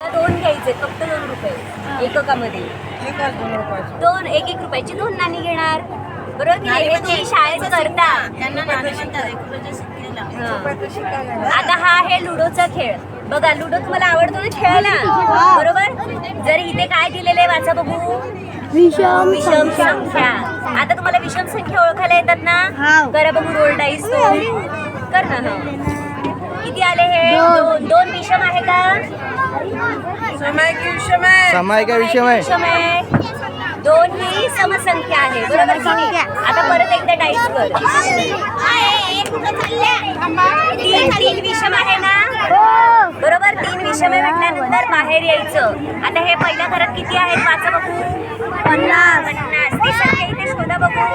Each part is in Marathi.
दोन घ्यायचे फक्त 2 रुपये एककामध्ये. 1 रुपयाची 2 नाणी घेणार बरोबर की नाही? हे तुम्ही शाळेत करता. आता हा आहे लुडोचा खेळ. बघा लुडो तुम्हाला आवडतो ना खेळायला बरोबर. जर इथे काय दिलेलं आहे वाचा बघू. विषम संख्या. आता तुम्हाला विषम संख्या ओळखायला येतात ना? करा बघू रोल डाईस कर ना. किती आले हे? 2 विषम आहे का? समय की विषम आहे. 2 ही समसंख्या आहे बरोबर की नाही? आता परत एकदा डाईस कर. 3 विषम आहे ना बरोबर. 3 विषम आहे म्हटल्यानंतर बाहेर यायचं. आता हे पहिल्या घरात किती आहेत वाचा बघू. 50. ती संख्या इथे शोधा बघू.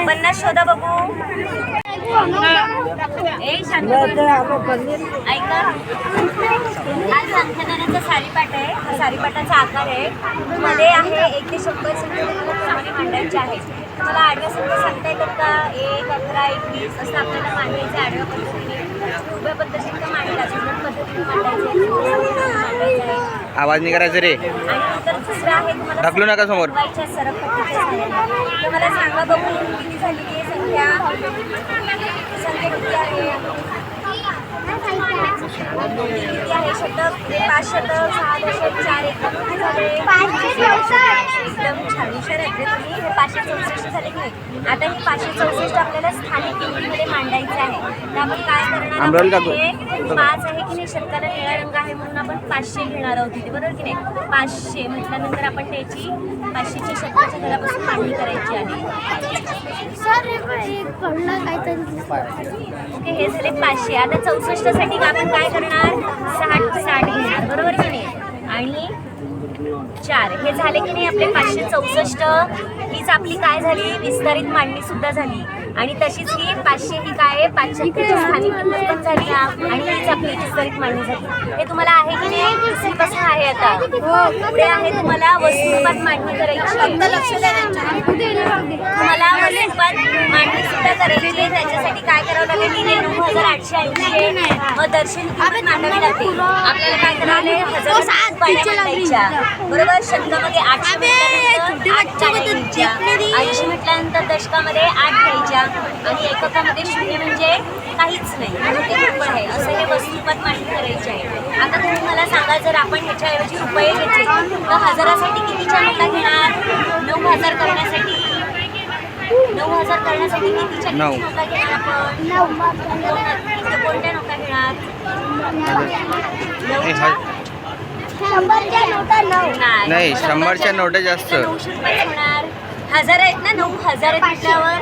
50 शोधा बघू. ऐका हा संख्यादानाचा सारीपाट आहे. हा सारीपाटाचा आकार आहे. मध्ये आहे 1 ते 100 संख्या चांगली मांडायची आहे. तुम्हाला आडव्या संख्या सांगता येतात का? 1, 11, 21 असं आपल्याला मांडायचं आडव्या पद्धतीने. उभ्या पद्धतीने मांडला पद्धतीने मांडायचे. आवाज नाही करायचा रे. आणि नंतर दुसरं आहे तुम्हाला ढकलू नका समोर. सरकपट्टीच्या सहाय्याने. तर मला सांगा बघू किती झाली ती संख्या. संख्या किती आहे? किती आहे? शतक 5 शतक 6 दशक 4 एकक किती झाले? एकदम छान हुशार आहेत रे तुम्ही. हे 564 झाले की नाही? आता हे 564 आपल्याला स्थानिक किमतीमध्ये मांडायचे आहे. तर आपण काय करणार? 5 आहे की नाही? शतकाला निळा रंग आहे म्हणून आपण 500 घेणार आहोत इथे बरोबर की नाही? 500 म्हटल्यानंतर आपण त्याची 500च्या शतकाच्या घरापासून मांडणी करायची आहे. ओके हे झाले 500. आता 64 साठी आपण काय करणार? 60 घेणार बरोबर की नाही? आणि 4 हे झाले की नाही आपले 564. हीच आपली काय झाली? विस्तारित मांडणी सुद्धा झाली. आणि तशीच ही 500 ही काय आहे? 500 स्थानिक किंमत पण झाली आणि हीच आपली विस्तारित मांडणी झाली. हे तुम्हाला आहे की नाही? दुसरीपासून आहे. आता पुढे आहे तुम्हाला वस्तुरूपात मांडणी करायची. लक्ष द्या तुम्हाला वस्तुरूपात मांडणी सुद्धा करायची. त्याच्यासाठी काय करावं लागेल? 9,880 मग दर्शन किंमत मांडावी लागते. आपल्याला काय करावं लागेल? 1000 मांडायच्या बरोबर. शतकामध्ये 800 80 म्हटल्यानंतर दशकामध्ये 8 घ्यायच्या आणि एककामध्ये 0 म्हणजे काहीच नाही ते रुपये आहे. असं हे वस्तुरूपात मांडणी करायची आहे. आता तुम्ही मला सांगा जर आपण ह्याच्याऐवजी रुपये घेतले तर 1000साठी कितीच्या नोटा घेणार? 9000 करण्यासाठी 9000 करण्यासाठी कितीच्या किती नोटा घेणार आपण? कोणत्या नोटा घेणार? 100च्या नोटा जास्त. 900 रुपये होणार. 1000 आहेत ना? 9000 आहेत म्हटल्यावर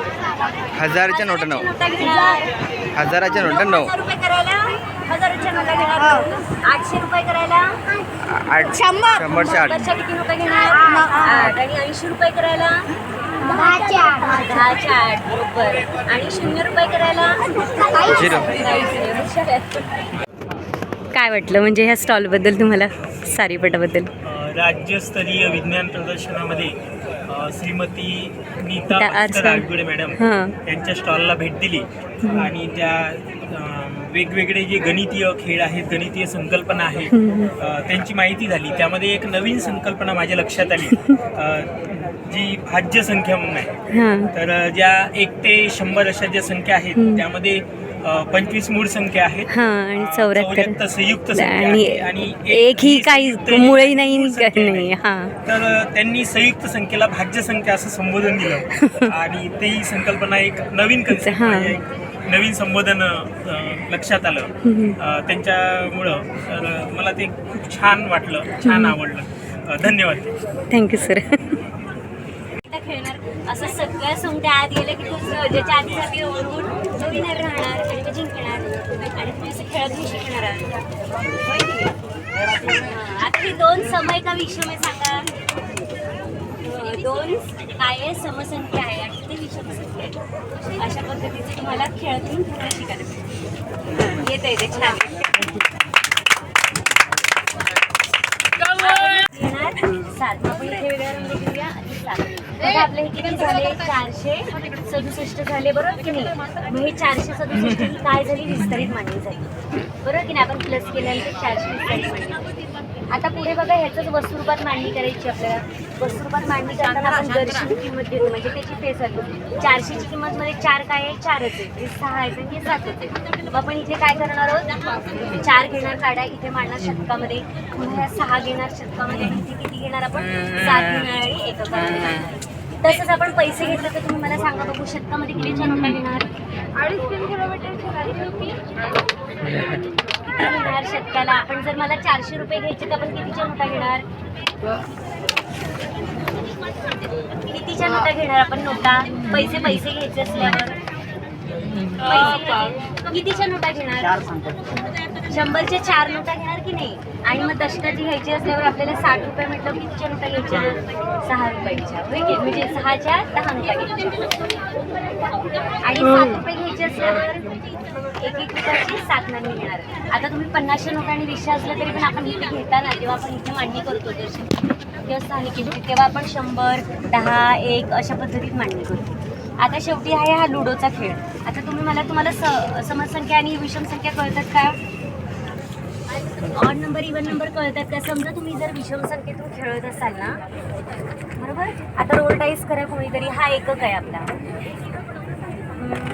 1000च्या नोटा 9. नोटा घेणार. 1000च्या नोटा 9. 1000 रुपये करायला 1000च्या नोटा घेणार. 800 रुपये करायला 100च्या 8. किती नोटा घेणार? 8. आणि 80 रुपये करायला 10च्या 8 बरोबर. आणि 0 रुपये करायला 0. काय वाटलं म्हणजे ह्या स्टॉलबद्दल तुम्हाला? सारीपाटाबद्दल राज्यस्तरीय विज्ञान प्रदर्शनामध्ये श्रीमती नीता राजगुडे मॅडम यांच्या स्टॉलला भेट दिली आणि त्या वेगवेगळे जे गणितीय खेळ आहेत, गणितीय संकल्पना आहेत त्यांची माहिती झाली. त्यामध्ये एक नवीन संकल्पना माझ्या लक्षात आली जी भाज्य संख्या म्हणून आहे. तर ज्या 1 ते 100 अशा ज्या संख्या आहेत त्यामध्ये 25 मूळ संख्या आहेत आणि 74 संयुक्त संख्या आणि एक ही काही मुळही नाही. तर त्यांनी संयुक्त संख्येला भाज्य संख्या असं संबोधन दिलं आणि ती संकल्पना एक नवीन कन्सेप्ट नवीन संबोधन लक्षात आलं त्यांच्यामुळं. तर मला ते खूप छान वाटलं, छान आवडलं. धन्यवाद. Thank you sir. खेळणार असं सगळ्या सोंगट्या आत गेले की तू ज्याच्या आधी जाती ओळखून तो विनर राहणार आणि तो जिंकणार आणि तुम्ही असं खेळत शिकणार. आता ही 2 समय का विषम आहे सांगा? 2 काय आहे? समसंख्या आहे आणि ते विषम संख्या आहे. अशा पद्धतीचे तुम्हाला खेळातून शिकायला येतं ते छान. घेणार 7 आपण इथे वेगळ्या रंग घेऊया आणि 7. आपले हे किती झाले? 470. 467 झाले बरोबर की नाही. मग हे 467 ही काय झाली, विस्तारित मांडणी झाली बरोबर की नाही. आपण प्लस केल्यानंतर 400 विस्तारित मांडणी झाली. आता पुढे बघा ह्याचंच वस्तुरूपात मांडणी करायची आपल्याला. वस्तुरूपात मांडणी करताना आपण दर्शनी किंमत देतो, म्हणजे त्याची फेस आली. 400ची किंमत मध्ये 4 काय आहे, 4च आहे. हे 6 आहे आणि हे 7च आहे. मग आपण इथे काय करणार आहोत, 4 घेणार काढा, इथे मांडणार शतकामध्ये. मग ह्या 6 घेणार शतकामध्ये, इथे किती घेणार आपण, 7 घेणार आणि एककामध्ये मांडणार. तसंच आपण पैसे घेतले तर तुम्ही मला सांगा बघू, शतकामध्ये कितीच्या नोटा घेणार, 2.5-3 किलोमीटरची गाडी घेणार शतकाला. आपण जर मला 400 रुपये घ्यायचे तर आपण कितीच्या नोटा घेणार, कितीच्या नोटा घेणार आपण, नोटा पैसे घ्यायचे असल्यावर पैसे कितीच्या नोटा घेणार, 100च्या 4 नोटा घेणार की नाही. आणि मग दशकाची घ्यायची असल्यावर आपल्याला 60 रुपये म्हटलं कितीच्या नोटा घ्यायच्या, 6 रुपयाच्या, म्हणजे 6च्या 10 नोटा घ्यायच्या. आणि 7 रुपये घ्यायचे असल्यावर 1 रुपयाची 7 नाणी घेणार. आता तुम्ही 50 नोटा आणि 20 असलं तरी पण आपण इथे घेताना जेव्हा आपण इथे मांडणी करतो तेव्हा स्थानिक किमती, तेव्हा आपण 100, 10, 1 अशा पद्धतीत मांडणी करतो. आता शेवटी आहे हा लुडोचा खेळ. आता तुम्हाला समसंख्या आणि विषम संख्या कळतात का, ऑड नंबर इव्हन नंबर कळतात का. समजा तुम्ही जर विषम संख्येतून खेळत असाल ना बरोबर. आता रोल डाईस करा कोणीतरी, हा एकक आहे आपला,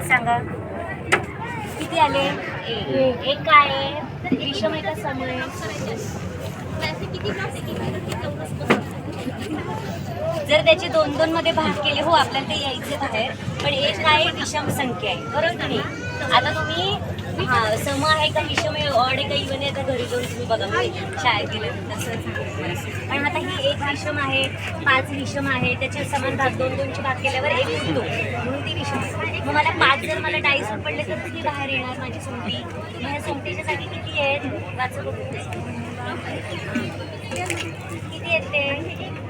सांगा किती आले, एक काय आहे, विषम आहे का सम आहे. जर त्याचे 2-2 मध्ये भाग केले, हो आपल्याला ते यायचे बाहेर, पण एक काय विषम संख्या आहे बरोबर की नाही. आता तुम्ही सम आहे का विषम आहे, ऑड आहे का इव्हन आहे, आता घरी जाऊन तुम्ही बघा, शाळेत गेल्यानंतर सांगितलं. आणि आता ही एक विषम आहे, 5 विषम आहे, त्याचे समान भाग 2-2चे भाग केल्यावर एक उरतो, म्हणून ती विषम आहे. मग मला 5 जर मला डाईस पडले तर ती बाहेर येणार माझी सोंगटी. मग ह्या सोंगटीच्या जागी किती आहेत, वाचू बघू किती आहेत ते,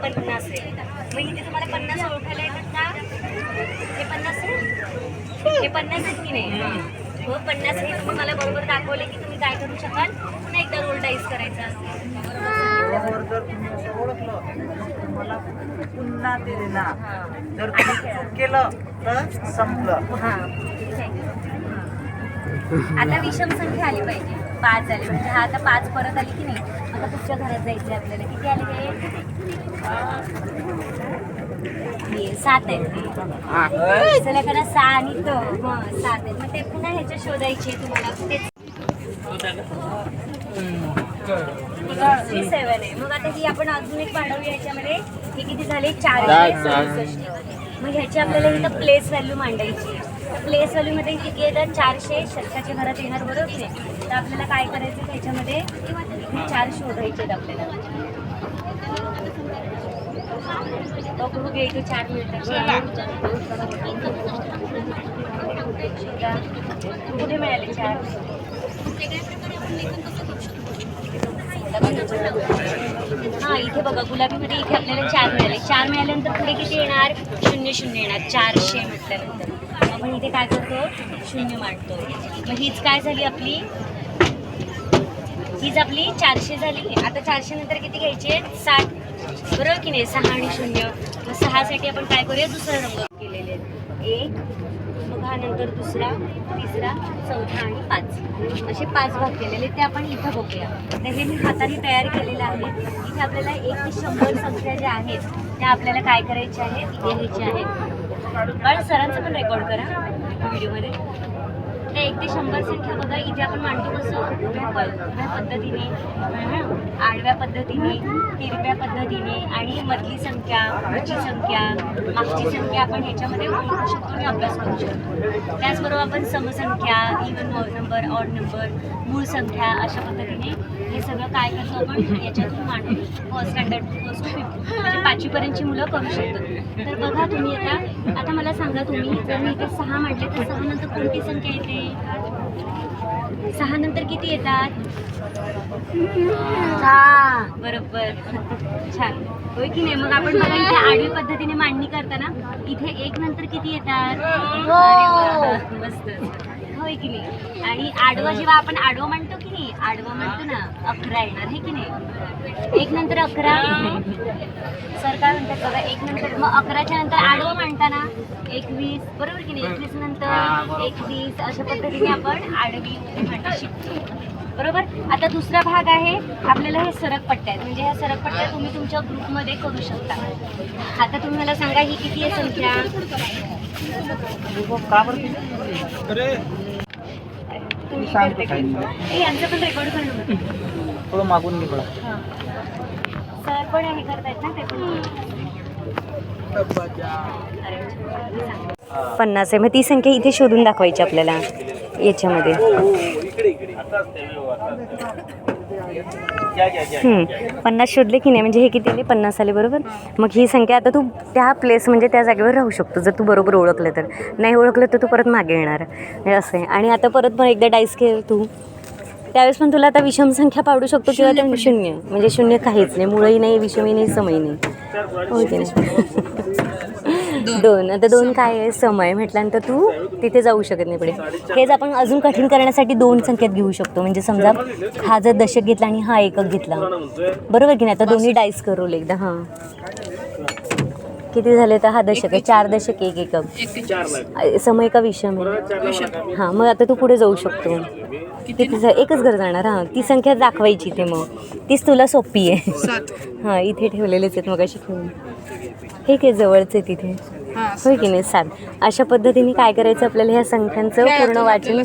50 आहे. मग इथे तुम्हाला 50 ओळखायला येतात का, हे 50 आहे, हे 50 आहेत की नाही, हो 50 हे तुम्ही मला बरोबर दाखवले की तुम्ही काय करू शकाल, पुन्हा एकदा रोल डाईस करायचा. मला पुन्हा ते देणार, जर तुम्ही केलं तर संपलं. आता विषम संख्या आली पाहिजे, 5 आले म्हणजे हा आता 5 परत आली की नाही. आता पुढच्या घरात जायचं आपल्याला, किती आले हे 7 आहेत. चला करा 6 आणि 7 आहेत. मग ते पुन्हा ह्याच्या शोधायचे तुम्हाला, तेच 67 आहे. मग आता ही आपण अजून एक वाढवूया याच्यामध्ये, हे किती झाले, 464. मग ह्याची आपल्याला इथं प्लेस व्हॅल्यू मांडायची. प्लेस व्हॅल्यूमध्ये किती येतात, 400 शतकाच्या घरात येणार बरोबर की नाही. तर आपल्याला काय करायचं, त्याच्यामध्ये 4 शोधायचे आहेत आपल्याला. बघू घ्यायचं 4 मिळतात, कुठे मिळाले 4, हां इथे बघा गुलाबीमध्ये इथे आपल्याला 4 मिळाले. 4 मिळाल्यानंतर पुढे किती येणार, 0 येणार, 400 म्हटल्यानंतर आपण इथे काय करतो, 0 मांडतो. मग हीच काय झाली आपली, हीच आपली 400 झाली. आता 400 नंतर किती घ्यायचे, 60 बरोबर की नाही, 6 आणि 0. मग 6 साठी आपण काय करूया, दुसरा रंग केलेले, 1, मग हा नंतर दुसरा, तिसरा, चौथा आणि 5 असे 5 भाग केलेले, ते आपण इथं बघूया. तर हे मी हाताने तयार केलेलं आहे. इथे आपल्याला 1 ते 100 संख्या ज्या आहेत त्या आपल्याला काय करायच्या आहेत, लिहायच्या आहेत. कारण सरांचं पण रेकॉर्ड करा व्हिडिओमध्ये. त्या 1 ते 100 संख्या बघा, इथे आपण मांडतो कसं, उभ्या पद्धतीने, आडव्या पद्धतीने, तिरव्या पद्धतीने, आणि मधली संख्या, पुढची संख्या, मागची संख्या आपण ह्याच्यामध्ये ओळखू शकतो आणि अभ्यास करू शकतो. त्याचबरोबर आपण समसंख्या, इव्हन नंबर, ऑड नंबर, मूळ संख्या अशा पद्धतीने हे सगळं काय करतो आपण याच्यातून मांडून फर्स्ट स्टँडर्ड पासून म्हणजे 5वी पर्यंतची मुलं करू शकतात. तर बघा तुम्ही आता मला सांगा, तुम्ही जर मी इथे 6 म्हटले तर 6 नंतर कोणती संख्या येते, 6 नंतर किती येतात, 6 बरोबर, छान होय की नाही. मग आपण बघा इथे आडवी पद्धतीने मांडणी करताना इथे 1 नंतर किती येतात, मस्त होय की नाही. आणि आडवं जेव्हा आपण आडवं म्हणतो की नाही, आडवं म्हणतो ना 11 येणार आहे की नाही. 1 नंतर 11 सर काय म्हणतात बघा, 1 नंतर मग 11च्या नंतर आडवं म्हणताना 21 बरोबर की नाही. 21 नंतर 21 अशा पद्धतीने आपण आडवी म्हणतो शिकतो बरोबर. आता दुसरा भाग आहे आपल्याला हे सरक पट्ट्या आहेत, म्हणजे ह्या सरक पट्ट्या तुम्ही तुमच्या ग्रुपमध्ये करू शकता. आता तुम्ही मला सांगा ही किती आहे संख्या. तुम्ही करते का? यांचं पण रेकॉर्ड करणं थोडं मागून घे बघा. सर पण हे करतायत ना ते पण. 50 आहे, मग ती संख्या इथे शोधून दाखवायची आपल्याला याच्यामध्ये. 50 शोधले की नाही, म्हणजे हे किती आले 50 आले बरोबर. मग ही संख्या आता तू त्या प्लेस म्हणजे त्या जागेवर राहू शकतो जर तू बरोबर ओळखलं तर. नाही ओळखलं तर तू परत मागे येणार म्हणजे असं आहे. आणि आता परत पण एकदा डाईस खेळ तू, त्यावेळेस पण तुला आता विषम संख्या पाडू शकतो किंवा त्या शून्य, म्हणजे शून्य काहीच नाही, मुळही नाही, विषमही नाही, समही नाही. हो की नाही. 2 आता 2 काय आहे, समय म्हटल्यानंतर तू तिथे जाऊ शकत नाही पुढे. हेच आपण अजून कठीण करण्यासाठी 2 संख्येत घेऊ शकतो. म्हणजे समजा हा जर दशक घेतला आणि हा एकक घेतला बरोबर की नाही. आता दोन्ही डाईस करू एकदा. हां किती झाले तर हा दशक आहे, 4 दशक 1 एकक. समय का विषम आहे. हां मग आता तू पुढे जाऊ शकतो. किती एकच घर जाणार. हां ती संख्या दाखवायची इथे, मग तीच तुला सोपी आहे. हां इथे ठेवलेलेच आहेत मग अशी ठेवून. हे काय जवळच आहे तिथे होय की नाही. 7 अशा पद्धतीने काय करायचं आपल्याला ह्या संख्यांचं पूर्ण वाचन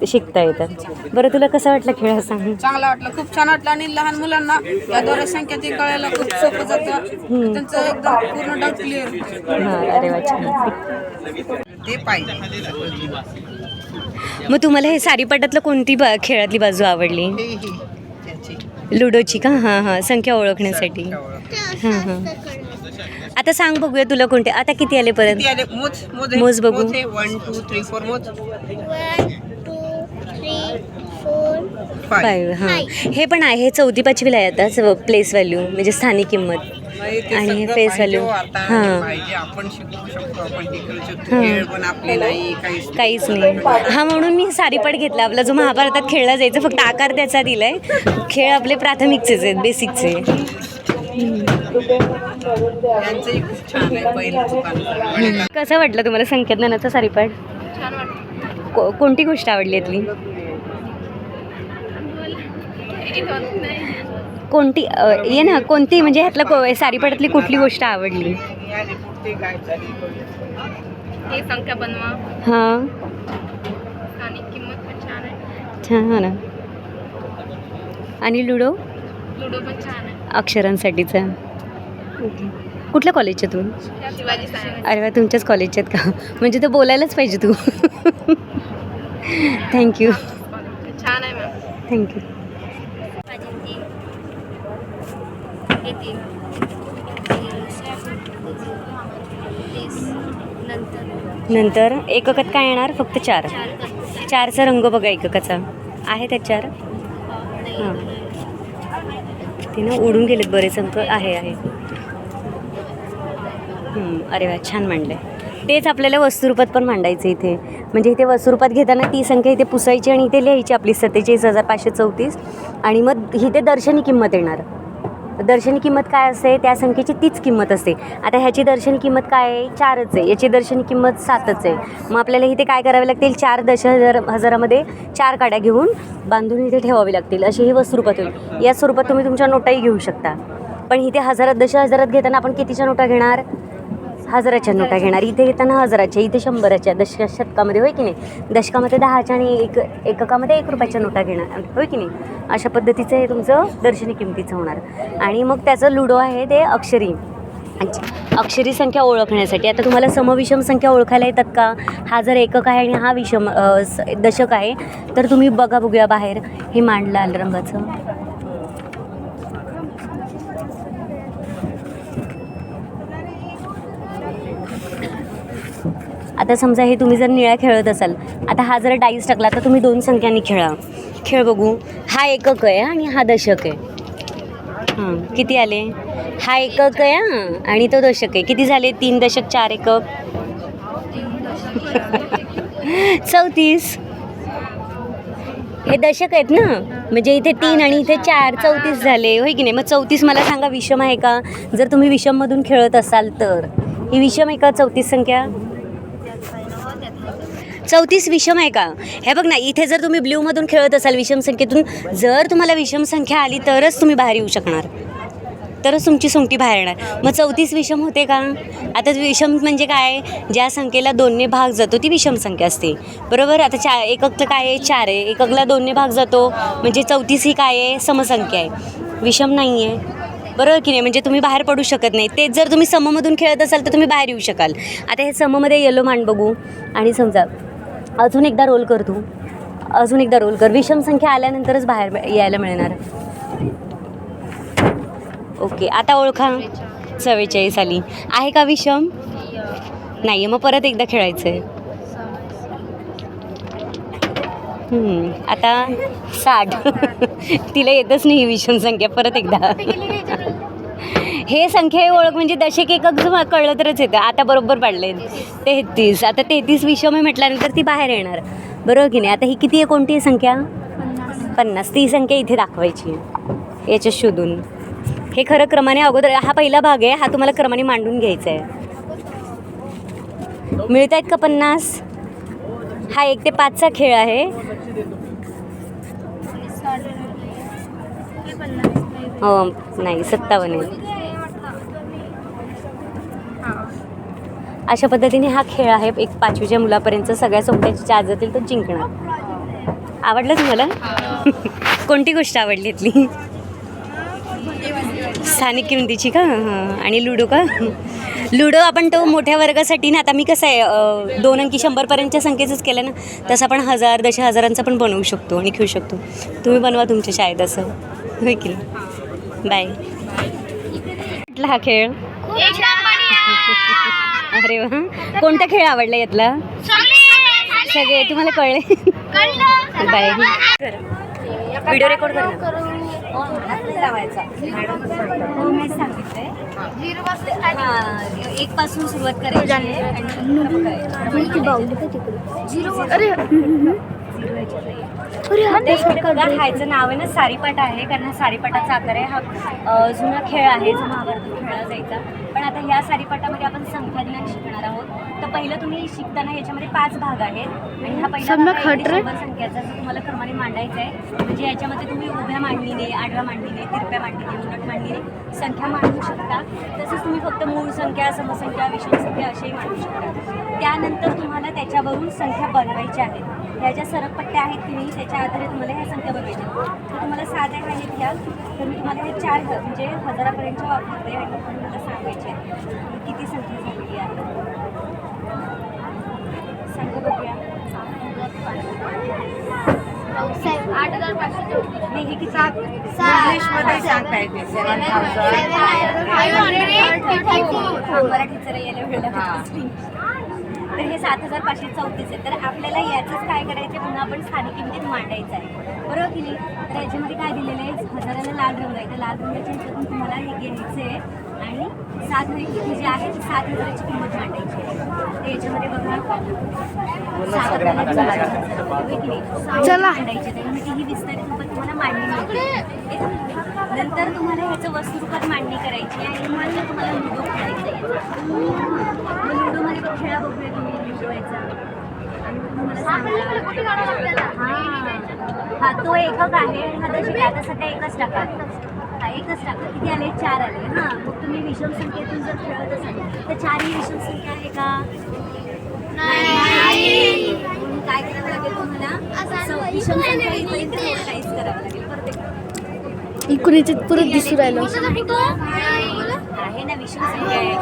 शिकता येतं. बरं तुला कसं वाटलं खेळ सांग. चांगला वाटलं, खूप छान वाटलं. आणि लहान मुलांना याद्वारे संख्या ते कळायला खूप सोपं जातं. त्यांचं एकदम पूर्ण डाऊट क्लिअर. हां अरे वा छान. ते पाहिजे. मग तुम्हाला हे सारीपाटातलं कोणती खेळातली बाजू आवडली. लुडोची का. हां हां संख्या ओळखण्यासाठी. हां हां आता सांग बघूया तुला कोणते. आता किती आले परत मोज बघू. 1 2 3 4 मोज. 1 2 3 4 5. हां हे पण आहे, हे 4थी 5वीला आहे आता प्लेस व्हॅल्यू म्हणजे स्थानिक किंमत. आणि हे फेस व्हॅल्यू. हां आपण शिकू शकतो, आपण टिकू शकतो. खेळ पण आपले नाही काहीच नाही. हा म्हणून मी सारीपाट घेतला. आपला जो महाभारतात खेळला जायचं फक्त आकार त्याचा दिलाय. खेळ आपले प्राथमिकचेच आहेत, बेसिकचे. कसं वाटलं तुम्हाला संख्याज्ञानाचा सारीपाट. कोणती गोष्ट आवडली यातली. कोणती ये ना कोणती म्हणजे ह्यातलं सारीपाटातली कुठली गोष्ट आवडली. संख्या बनवा. हां स्थानिक किंमत पण छान आहे. छान हो ना. आणि लुडो लुडो पण छान आहे. अक्षरांसाठीचा. ओके कुठल्या कॉलेजच्या तुम्ही. शिवाजी सायन्स. अरे वा तुमच्याच कॉलेजच्यात का. म्हणजे तर बोलायलाच पाहिजे तू. थँक्यू छान आहे मॅम. थँक्यू. नंतर एककात काय येणार फक्त 4. 4चा रंग बघा एककाचा आहे त्यात 4. हां ते ना उडून गेलेत बरेच अंक. आहे अरे वा छान मांडलं आहे. तेच आपल्याला वस्तुरूपात पण मांडायचं इथे. म्हणजे इथे वस्तुरूपात घेताना ती संख्या इथे पुसायची आणि इथे लिहायची आपली 47,534. आणि मग इथे दर्शनी किंमत येणार. दर्शनी किंमत काय असते, त्या संख्येची तीच किंमत असते. आता ह्याची दर्शनी किंमत काय आहे 4च आहे, याची दर्शनी किंमत 7च आहे. मग आपल्याला इथे काय करावे लागतील 4 दशहजारामध्ये 4 काड्या घेऊन बांधून इथे ठेवावी लागतील. अशी ही वस्तुरूपात होईल. या स्वरूपात तुम्ही तुमच्या नोटाही घेऊ शकता. पण इथे हजारात दशहजारात घेताना आपण कितीच्या नोटा घेणार. 1000च्या नोटा घेणार. इथे घेताना 1000च्या, इथे 100च्या. शतकामध्ये होय की नाही. दशकामध्ये 10च्या आणि एककामध्ये 1 रुपयाच्या नोटा घेणार होय की नाही. अशा पद्धतीचं हे तुमचं दर्शनी किमतीचं होणार. आणि मग त्याचं लुडो आहे ते अक्षरी संख्या ओळखण्यासाठी. आता तुम्हाला समविषम संख्या ओळखायला येतात का. हा जर एकक आहे आणि हा विषम दशक आहे तर तुम्ही बघूया बाहेर हे मांडलं लाल रंगाचं. आता समजा हे तुम्ही जर निळ्या खेळत असाल. आता हा जर डाईस टाकला तर तुम्ही 2 संख्यांनी खेळ बघू. हा एकक आहे आणि हा दशक आहे. हां किती आले. हा एकक आहे हां आणि तो दशक आहे. किती झाले 3 दशक 4 एकक. 34. हे दशक आहेत ना, म्हणजे इथे 3 आणि इथे 4, 34 झाले होय की नाही. मग 34 मला सांगा विषम आहे का? जर तुम्ही विषममधून खेळत असाल तर ही विषम आहे का 34 संख्या? 34 विषम आहे का? हे बघ ना, इथे जर तुम्ही ब्ल्यूमधून खेळत असाल विषम संख्येतून, जर तुम्हाला विषम संख्या आली तरच तुम्ही बाहेर येऊ शकणार, तरच तुमची सोंगटी बाहेर येणार. मग 34 विषम होते का? आता विषम म्हणजे काय? ज्या संख्येला 2ने भाग जातो ती विषम संख्या असते, बरोबर. आता एककला काय आहे? 4 आहे. एककला 2ने भाग जातो म्हणजे 34 ही काय आहे? समसंख्या आहे, विषम नाही आहे, बरोबर की नाही. म्हणजे तुम्ही बाहेर पडू शकत नाही. तेच जर तुम्ही सममधून खेळत असाल तर तुम्ही बाहेर येऊ शकाल. आता हे सममध्ये येलो मांड बघू आणि समजा अजून एकदा रोल कर, तू अजून एकदा रोल कर. विषम संख्या आल्यानंतरच बाहेर यायला मिळणार. ओके, आता ओळखा. 44 आली आहे का विषम? नाही आहे. मग परत एकदा खेळायचं आहे. आता 60 तिला येतच नाही विषम संख्या. परत एकदा हे संख्या ओळख म्हणजे दशक एकक कळलं तरच येतं. आता बरोबर पाडले 33. आता 33 विषम आहे म्हटल्यानंतर ती बाहेर येणार, बरोबर की नाही. आता ही किती आहे? कोणती आहे संख्या? 50. ती संख्या इथे दाखवायची आहे याच्यात शोधून. हे खरं क्रमाने अगोदर हा पहिला भाग आहे, हा तुम्हाला क्रमाने मांडून घ्यायचा आहे. मिळत आहेत का 50? हा 1 ते 5चा खेळ आहे. नाही 57 आहे. अशा पद्धतीने हा खेळ आहे. एक 5वीच्या मुलापर्यंत सगळ्या सोंगट्याची चार जातील तो जिंकणार. आवडलं तुम्हाला? कोणती गोष्ट आवडली इथली? स्थानिक किमतीची का? हां. आणि लुडो का? लुडो आपण तो मोठ्या वर्गासाठी ना, आता मी कसं आहे 2 अंकी 100पर्यंतच्या संख्येचंच केलं ना, तसं आपण 1000 10,000चा पण बनवू शकतो आणि खेळू शकतो. तुम्ही बनवा तुमच्या शाळेत असं, होय की नाही. बाय. कुठला हा खेळ? अरे वा, कोणता खेळ आवडला यातला? सगळे तुम्हाला कळले? बाय. व्हिडिओ रेकॉर्ड कर. लावायचा. हो मी सांगितलंय. 1 पासून सुरुवात करायची खायचं नाव आहे ना सारीपाट आहे, कारण हा सारीपाटाचा आकार आहे. हा जुना खेळ आहे जो महाभारतात खेळला जायचा. पण आता ह्या सारीपाटामध्ये आपण संख्याज्ञान शिकणार आहोत. तर पहिलं तुम्ही शिकताना याच्यामध्ये 5 भाग आहेत आणि हा पहिला भाग आहे 100 संख्याचा जो तुम्हाला क्रमाने मांडायचा आहे. म्हणजे याच्यामध्ये तुम्ही उभ्या मांडणीने, आडव्या मांडणीने, तिरप्या मांडणीने, उलट मांडणीने संख्या मांडू शकता. तसंच तुम्ही फक्त मूळ संख्या, समसंख्या, विषम संख्या असेही मांडू शकता. त्यानंतर तुम्हाला त्याच्यावरून संख्या बनवायच्या आहेत. ह्या ज्या सरकपट्ट्या आहेत की नाही त्याच्या आधारे तुम्हाला ह्या संख्या बनवायच्या. तर तुम्हाला साध्या आहेत घ्याल तर मी तुम्हाला हे 4 म्हणजे 1000पर्यंतच्या वापरते आणि तुम्हाला सांगायचे किती संख्या झालेली आहे. सांगा बघूया. 8,500 नाही हे किती? इंग्लिशमध्ये सांगता येते. 7,500 मराठीत जरा यायला वेळ. तर हे 7,534 आहे. तर आपल्याला याचंच काय करायचं, पुन्हा आपण स्थानिक किमतीत मांडायचं आहे, बरोबर की नाही. तर याच्यामध्ये काय दिलेलं आहे? 1000ला लाल रंग आहे. तर लाल रंगाच्या ह्याच्यातून तुम्हाला हे घ्यायचं आहे आणि 7 हे जे आहे ती 7,000ची किंमत मांडायची आहे. तर याच्यामध्ये बघा 7,000 मांडायचे. त्याच्यामध्ये ही विस्तारित रूपात तुम्हाला मांडणी मिळते. नंतर तुम्हाला ह्याचं वस्तुरूपात मांडणी करायची आणि नंतर तुम्हाला लुडो खेळायचं आहे. लुडोमध्ये पण खेळा बघूया तुम्ही लुडो यायचा. हा तो एकक आहे. हा दशक आता सध्या एकच टाका. हा एकच टाका. किती आले? 4 आले. हां, मग तुम्ही विषम संख्येतून जर खेळत असाल तर 4 ही विषम संख्या आहे का? नाही. म्हणून काय करावं लागेल तुम्हाला? विषम संख्या इथपर्यंत नोटलाइज करावं लागेल. परत इकडे याच्यात परत दिसू राहिलं आहे ना विषम संख्या आहे.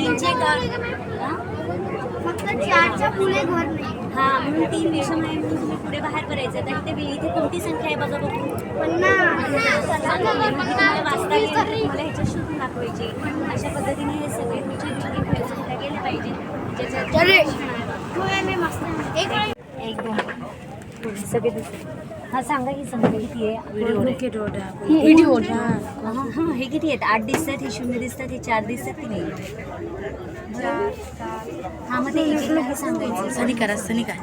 3चे फक्त 4च्या पुढे घर नाही. हां, म्हणून 3 विषम आहे म्हणून तुम्ही पुढे बाहेर करायचं. तर इथे कोणती संख्या आहे बघा बघू. 50. तुम्हाला वाचता येईल, तुम्हाला ह्याच्यात शोधून दाखवायची. अशा पद्धतीने हे सगळे तुमचे विषय खेळ सुद्धा गेले पाहिजे. एक दोन सगळे हां सांगा ही संख्या किती आहे? व्हिडिओ हां हे किती आहेत? 8 दिसतात, हे 0 दिसतात, हे 4 दिसतात की नाही? हां मग ते एक सांगायचं. सनी काय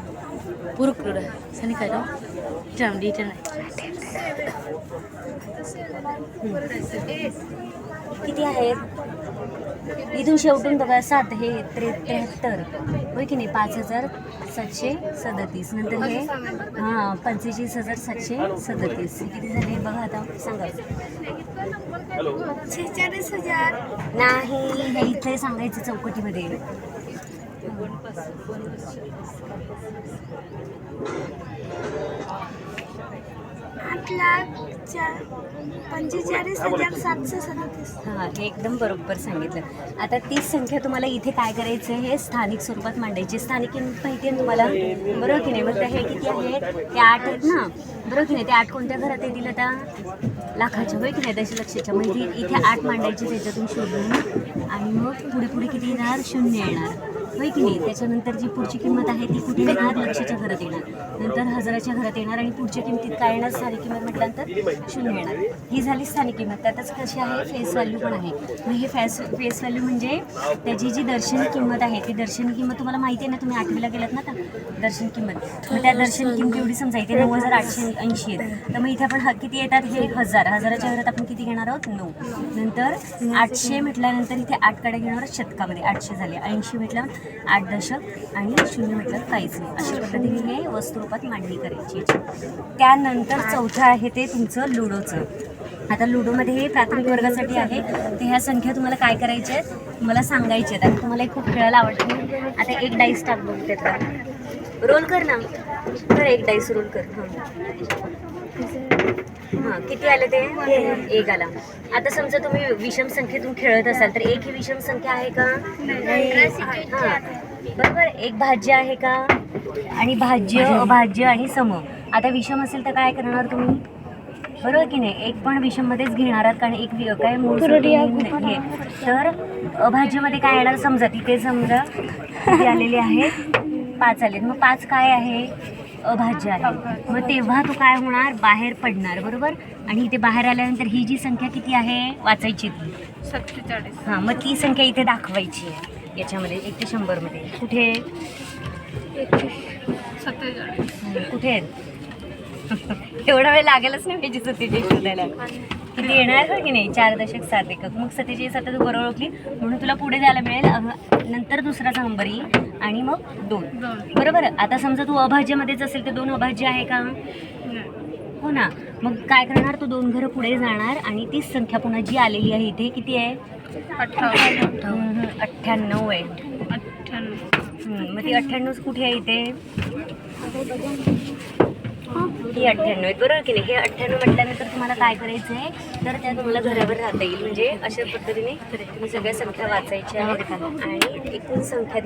पुरुक्लुड सनिकायला चांदी किती आहेत इथून शेवटून बघा 7 हे 73 होय की नाही 5737 नंतर हे 45,737 किती झाले बघा आता सांगा 46,000 नाही हे इथे सांगायचं चौकटीमध्ये 8,45,737. हां हे एकदम बरोबर सांगितलं. आता तीच संख्या तुम्हाला इथे काय करायचं आहे हे स्थानिक स्वरूपात मांडायची. स्थानिक किंमत माहिती आहे तुम्हाला बरोबर की नाही. मग हे किती आहेत ते 8 आहेत ना बरोबर की नाही. ते 8 कोणत्या घरात येतील आता लाखाच्या होय की नाही दशलक्षाच्या. म्हणजे इथे 8 मांडायचे त्याच्यातून शोधून आणि मग पुढे पुढे किती येणार 0 येणार होय की नाही. त्याच्यानंतर जी पुढची किंमत आहे ती कुठे येणार लक्षाच्या घरात येणार नंतर हजाराच्या घरात येणार आणि पुढच्या किमतीत काय येणार स्थानिक किंमत म्हटल्यानंतर 0 येणार. ही झाली स्थानिक किंमत. त्यातच कशी आहे फेस व्हॅल्यू पण आहे. मग हे फेस व्हॅल्यू म्हणजे त्याची जी दर्शनी किंमत आहे ती दर्शनी किंमत तुम्हाला माहिती आहे ना तुम्ही 8वीला गेलात ना तर दर्शनी किंमत. मग त्या दर्शनी किंमत एवढी समजा इथे 9,880 आहेत. तर मग इथे आपण किती येतात हे हजाराच्या घरात आपण किती घेणार आहोत 9. नंतर 800 म्हटल्यानंतर इथे 8 कडे घेणार आहोत शतकामध्ये 800 झाले. 80 म्हटलं 8 दशक आणि 0 म्हटलं काहीच नाही. अशा पद्धतीने हे वस्तुरूपात मांडणी करायची. त्यानंतर चौथं आहे ते तुमचं लुडोचं. आता लुडोमध्ये हे प्राथमिक वर्गासाठी आहे. तर ह्या संख्या तुम्हाला काय करायच्या आहेत मला सांगायच्या आहेत. आता तुम्हाला एक खूप खेळायला आवडते. आता एक डाईस टाक बघ त्यातला रोल कर ना तर एक डाईस रोल कर. हां किती आले ते 1 आला. आता समजा तुम्ही विषम संख्येतून खेळत असाल तर 1 ही विषम संख्या आहे का हां बरोबर. एक भाज्य आहे का आणि भाज्य अभाज्य आणि सम. आता विषम असेल तर काय करणार तुम्ही बरोबर की नाही. एक पण विषममध्येच घेणार आहात कारण एक काय मूळ हे. तर अभाज्यमध्ये काय येणार समजा तिथे समजा किती आलेले आहेत 5 आले. मग 5 काय आहे अभाज्य आहे. मग तेव्हा तो काय होणार बाहेर पडणार बरोबर. आणि इथे बाहेर आल्यानंतर ही जी संख्या किती आहे वाचायची ती 47. हां मग ती संख्या इथे दाखवायची आहे याच्यामध्ये 1 ते 100 मध्ये. कुठे 47. कुठे आहेत एवढा वेळ लागेलच नाही त्याची सतीचे शोधायला. किती येणार का की नाही 4.7 एकक. मग 47 आता तू बरोबर ओळखली म्हणून तुला पुढे जायला मिळेल. नंतर दुसराचा नंबर येईल आणि मग 2 बरोबर. आता समजा तू अभाज्यमध्येच असेल तर 2 अभाज्य आहे का हो ना. मग काय करणार तू 2 घरं पुढे जाणार आणि तीच संख्या पुन्हा जी आलेली आहे इथे किती आहे 98 आहे. मग ती 98 कुठे आहे इथे ही 98 आहेत बरोबर की नाही. हे 98 म्हटल्यानंतर तुम्हाला काय करायचं आहे तर त्या तुम्हाला घरावर राहता येईल. म्हणजे अशा पद्धतीने तुम्ही सगळ्या संख्या वाचायच्या आहेत आणि एकूण संख्या